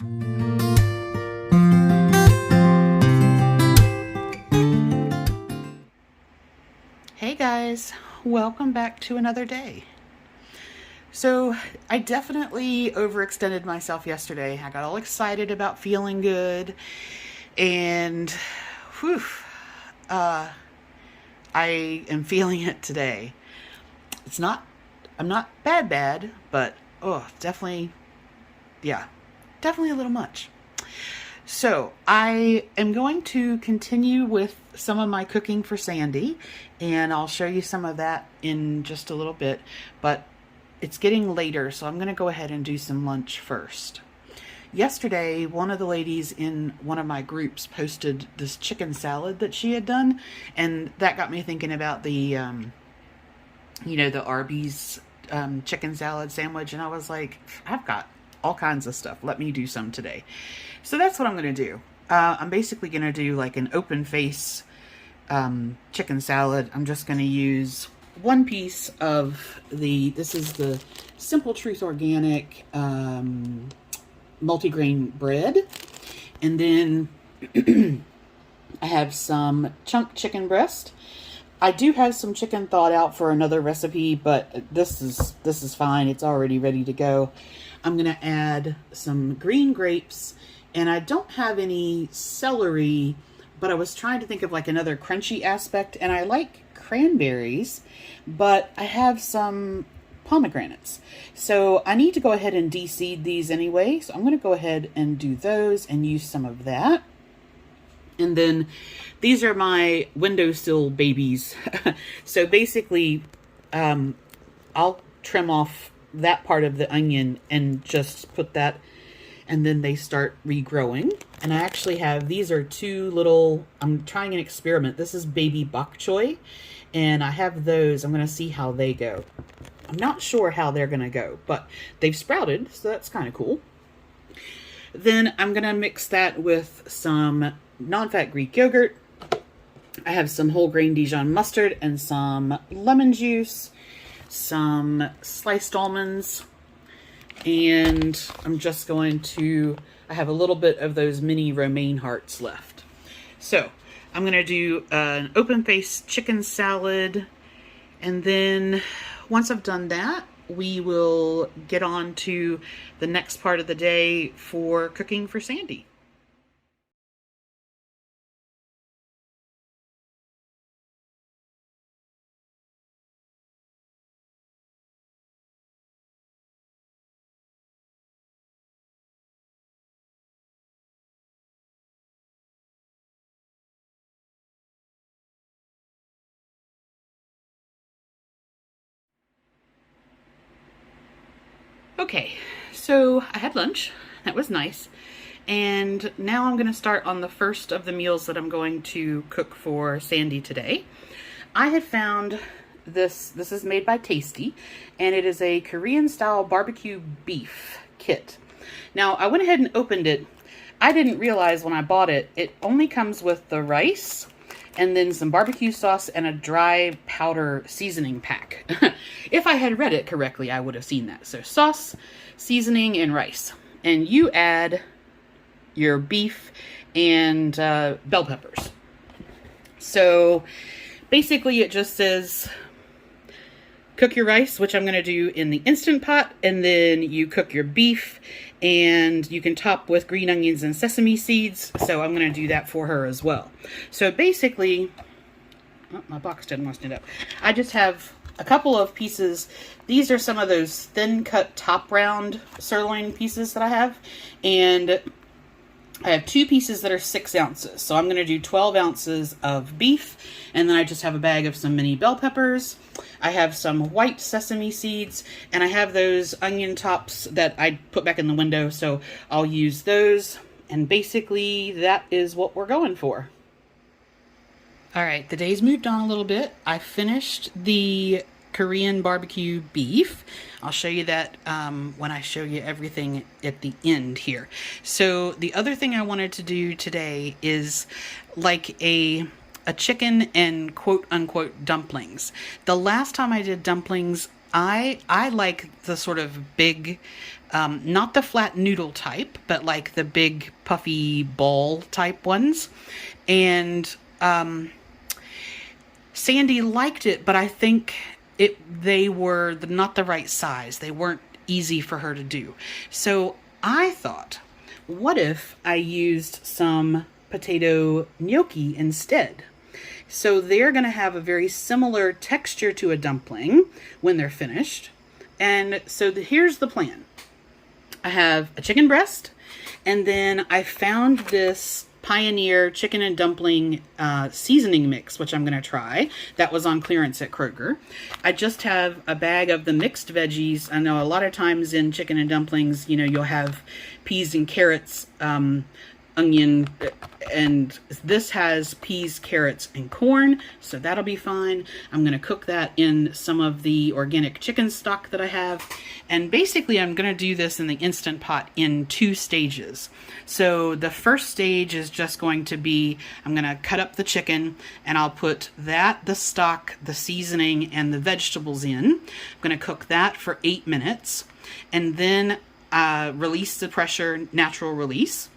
Hey guys, welcome back to another day. So I definitely overextended myself yesterday. I got all excited about feeling good, and whew, I am feeling it today. I'm not bad, but definitely, yeah, definitely a little much. So I am going to continue with some of my cooking for Sandy, and I'll show you some of that in just a little bit, but it's getting later, so I'm going to go ahead and do some lunch first. Yesterday, one of the ladies in one of my groups posted this chicken salad that she had done, and that got me thinking about the Arby's chicken salad sandwich, and I was like, I've got all kinds of stuff. Let me do some today. So that's what I'm going to do. I'm basically going to do like an open face chicken salad. I'm just going to use one piece of this is the Simple Truth Organic multigrain bread. And then I have some chunk chicken breast. I do have some chicken thawed out for another recipe, but this is fine. It's already ready to go. I'm going to add some green grapes, and I don't have any celery, but I was trying to think of like another crunchy aspect, and I like cranberries, but I have some pomegranates. So I need to go ahead and de-seed these anyway. So I'm going to go ahead and do those and use some of that. And then these are my windowsill babies. So basically, I'll trim off that part of the onion and just put that, and then they start regrowing. And I actually have, these are two little, I'm trying an experiment. This is baby bok choy, and I have those. I'm going to see how they go. I'm not sure how they're going to go, but they've sprouted, so that's kind of cool. Then I'm going to mix that with some non-fat Greek yogurt. I have some whole grain Dijon mustard and some lemon juice, some sliced almonds, and I'm just going to, I have a little bit of those mini romaine hearts left. So I'm going to do an open face chicken salad, and then once I've done that, we will get on to the next part of the day for cooking for Sandy. Okay, so I had lunch. That was nice. And now I'm going to start on the first of the meals that I'm going to cook for Sandy today. I had found this is made by Tasty, and it is a Korean style barbecue beef kit. Now I went ahead and opened it. I didn't realize when I bought it, it only comes with the rice and then some barbecue sauce and a dry powder seasoning pack. If I had read it correctly, I would have seen that. So sauce, seasoning, and rice. And you add your beef and bell peppers. So basically it just says cook your rice, which I'm going to do in the Instant Pot, and then you cook your beef, and you can top with green onions and sesame seeds. So I'm going to do that for her as well. So basically, oh, my box didn't want to stand up. I just have a couple of pieces. These are some of those thin cut top round sirloin pieces that I have, and I have two pieces that are 6 ounces. So I'm going to do 12 ounces of beef, and then I just have a bag of some mini bell peppers. I have some white sesame seeds, and I have those onion tops that I put back in the window, so I'll use those. And basically that is what we're going for. All right, the day's moved on a little bit. I finished the Korean barbecue beef. I'll show you that when I show you everything at the end here. So the other thing I wanted to do today is like a chicken and quote unquote dumplings. The last time I did dumplings, I like the sort of big, not the flat noodle type, but like the big puffy ball type ones. And Sandy liked it, but I think they were not the right size. They weren't easy for her to do. So I thought, what if I used some potato gnocchi instead? So they're going to have a very similar texture to a dumpling when they're finished. And so here's the plan. I have a chicken breast, and then I found this Pioneer chicken and dumpling seasoning mix, which I'm going to try. That was on clearance at Kroger. I just have a bag of the mixed veggies. I know a lot of times in chicken and dumplings, you know, you'll have peas and carrots, onion, and this has peas, carrots, and corn, so that'll be fine. I'm going to cook that in some of the organic chicken stock that I have, and basically I'm going to do this in the Instant Pot in 2 stages. So the first stage is just going to be, I'm going to cut up the chicken, and I'll put that, the stock, the seasoning, and the vegetables in. I'm going to cook that for 8 minutes, and then release the pressure, natural release.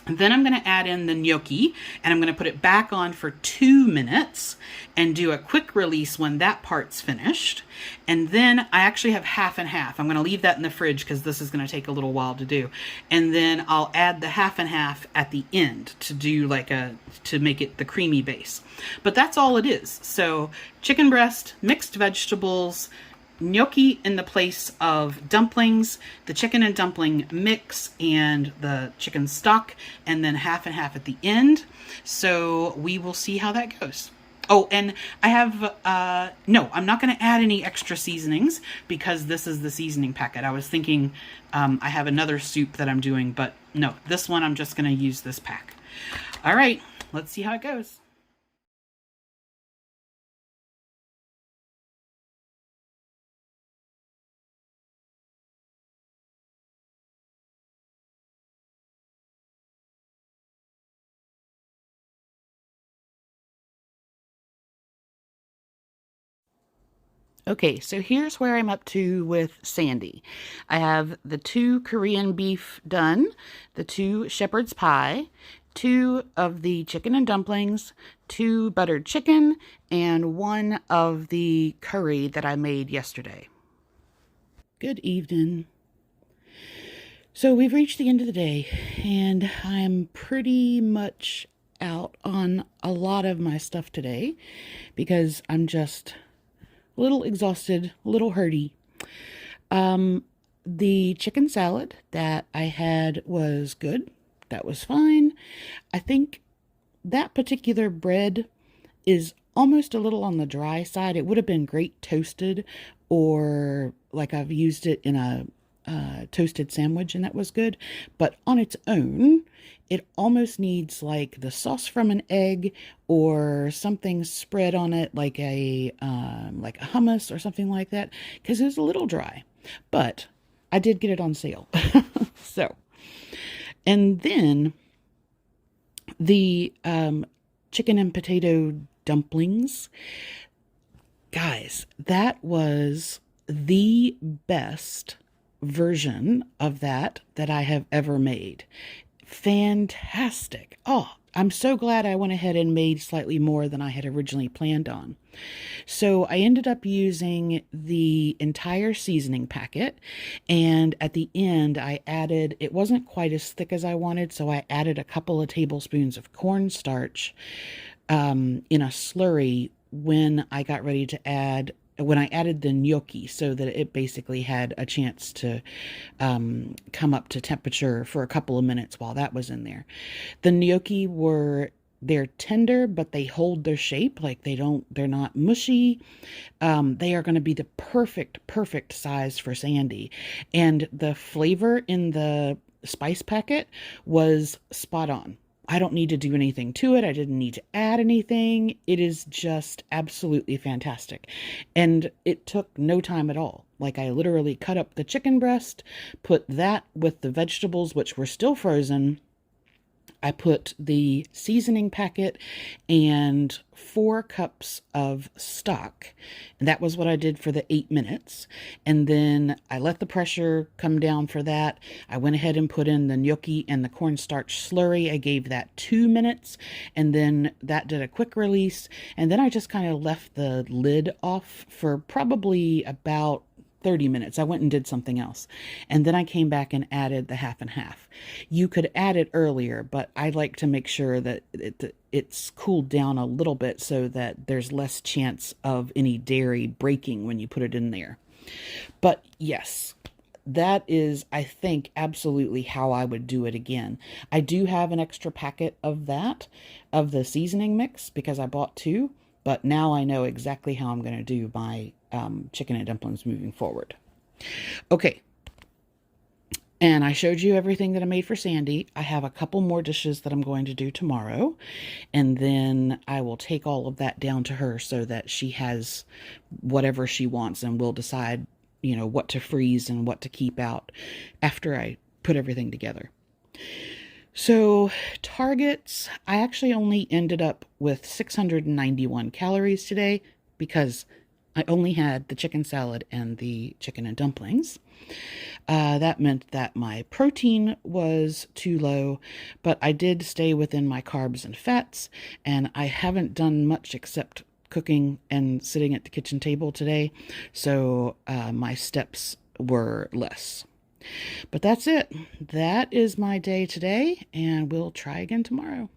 And then I'm going to add in the gnocchi, and I'm going to put it back on for 2 minutes and do a quick release when that part's finished. And then I actually have half and half. I'm going to leave that in the fridge because this is going to take a little while to do. And then I'll add the half and half at the end to do to make it the creamy base. But that's all it is. So chicken breast, mixed vegetables, gnocchi in the place of dumplings, the chicken and dumpling mix, and the chicken stock, and then half and half at the end. So we will see how that goes. Oh, and I have, no, I'm not going to add any extra seasonings because this is the seasoning packet. I was thinking I have another soup that I'm doing, but no, this one I'm just going to use this pack. All right, let's see how it goes. Okay, so here's where I'm up to with Sandy. I have the 2 Korean beef done, the 2 shepherd's pie, 2 of the chicken and dumplings, 2 buttered chicken, and 1 of the curry that I made yesterday. Good evening. So we've reached the end of the day, and I'm pretty much out on a lot of my stuff today because I'm just a little exhausted, a little hurty. The chicken salad that I had was good. That was fine. I think that particular bread is almost a little on the dry side. It would have been great toasted, or like I've used it in a toasted sandwich, and that was good. But on its own, it almost needs like the sauce from an egg or something spread on it, like a hummus or something like that, because it was a little dry. But I did get it on sale. So, and then the chicken and potato dumplings. Guys, that was the best version of that I have ever made. Fantastic. Oh, I'm so glad I went ahead and made slightly more than I had originally planned on. So I ended up using the entire seasoning packet, and at the end I added, it wasn't quite as thick as I wanted, so I added a couple of tablespoons of cornstarch in a slurry when I got ready to add, when I added the gnocchi, so that it basically had a chance to come up to temperature for a couple of minutes while that was in there. The gnocchi they're tender, but they hold their shape. Like they're not mushy. They are going to be the perfect size for Sandy. And the flavor in the spice packet was spot on. I don't need to do anything to it. I didn't need to add anything. It is just absolutely fantastic. And it took no time at all. Like I literally cut up the chicken breast, put that with the vegetables, which were still frozen, I put the seasoning packet and 4 cups of stock. And that was what I did for the 8 minutes. And then I let the pressure come down for that. I went ahead and put in the gnocchi and the cornstarch slurry. I gave that 2 minutes, and then that did a quick release. And then I just kind of left the lid off for probably about 30 minutes. I went and did something else. And then I came back and added the half and half. You could add it earlier, but I like to make sure that it's cooled down a little bit so that there's less chance of any dairy breaking when you put it in there. But yes, that is, I think, absolutely how I would do it again. I do have an extra packet of that, of the seasoning mix, because I bought 2. But now I know exactly how I'm going to do my chicken and dumplings moving forward. Okay. And I showed you everything that I made for Sandy. I have a couple more dishes that I'm going to do tomorrow. And then I will take all of that down to her so that she has whatever she wants, and we'll decide, you know, what to freeze and what to keep out after I put everything together. So targets, I actually only ended up with 691 calories today because I only had the chicken salad and the chicken and dumplings. That meant that my protein was too low, but I did stay within my carbs and fats, and I haven't done much except cooking and sitting at the kitchen table today, so my steps were less. But that's it. That is my day today, and we'll try again tomorrow.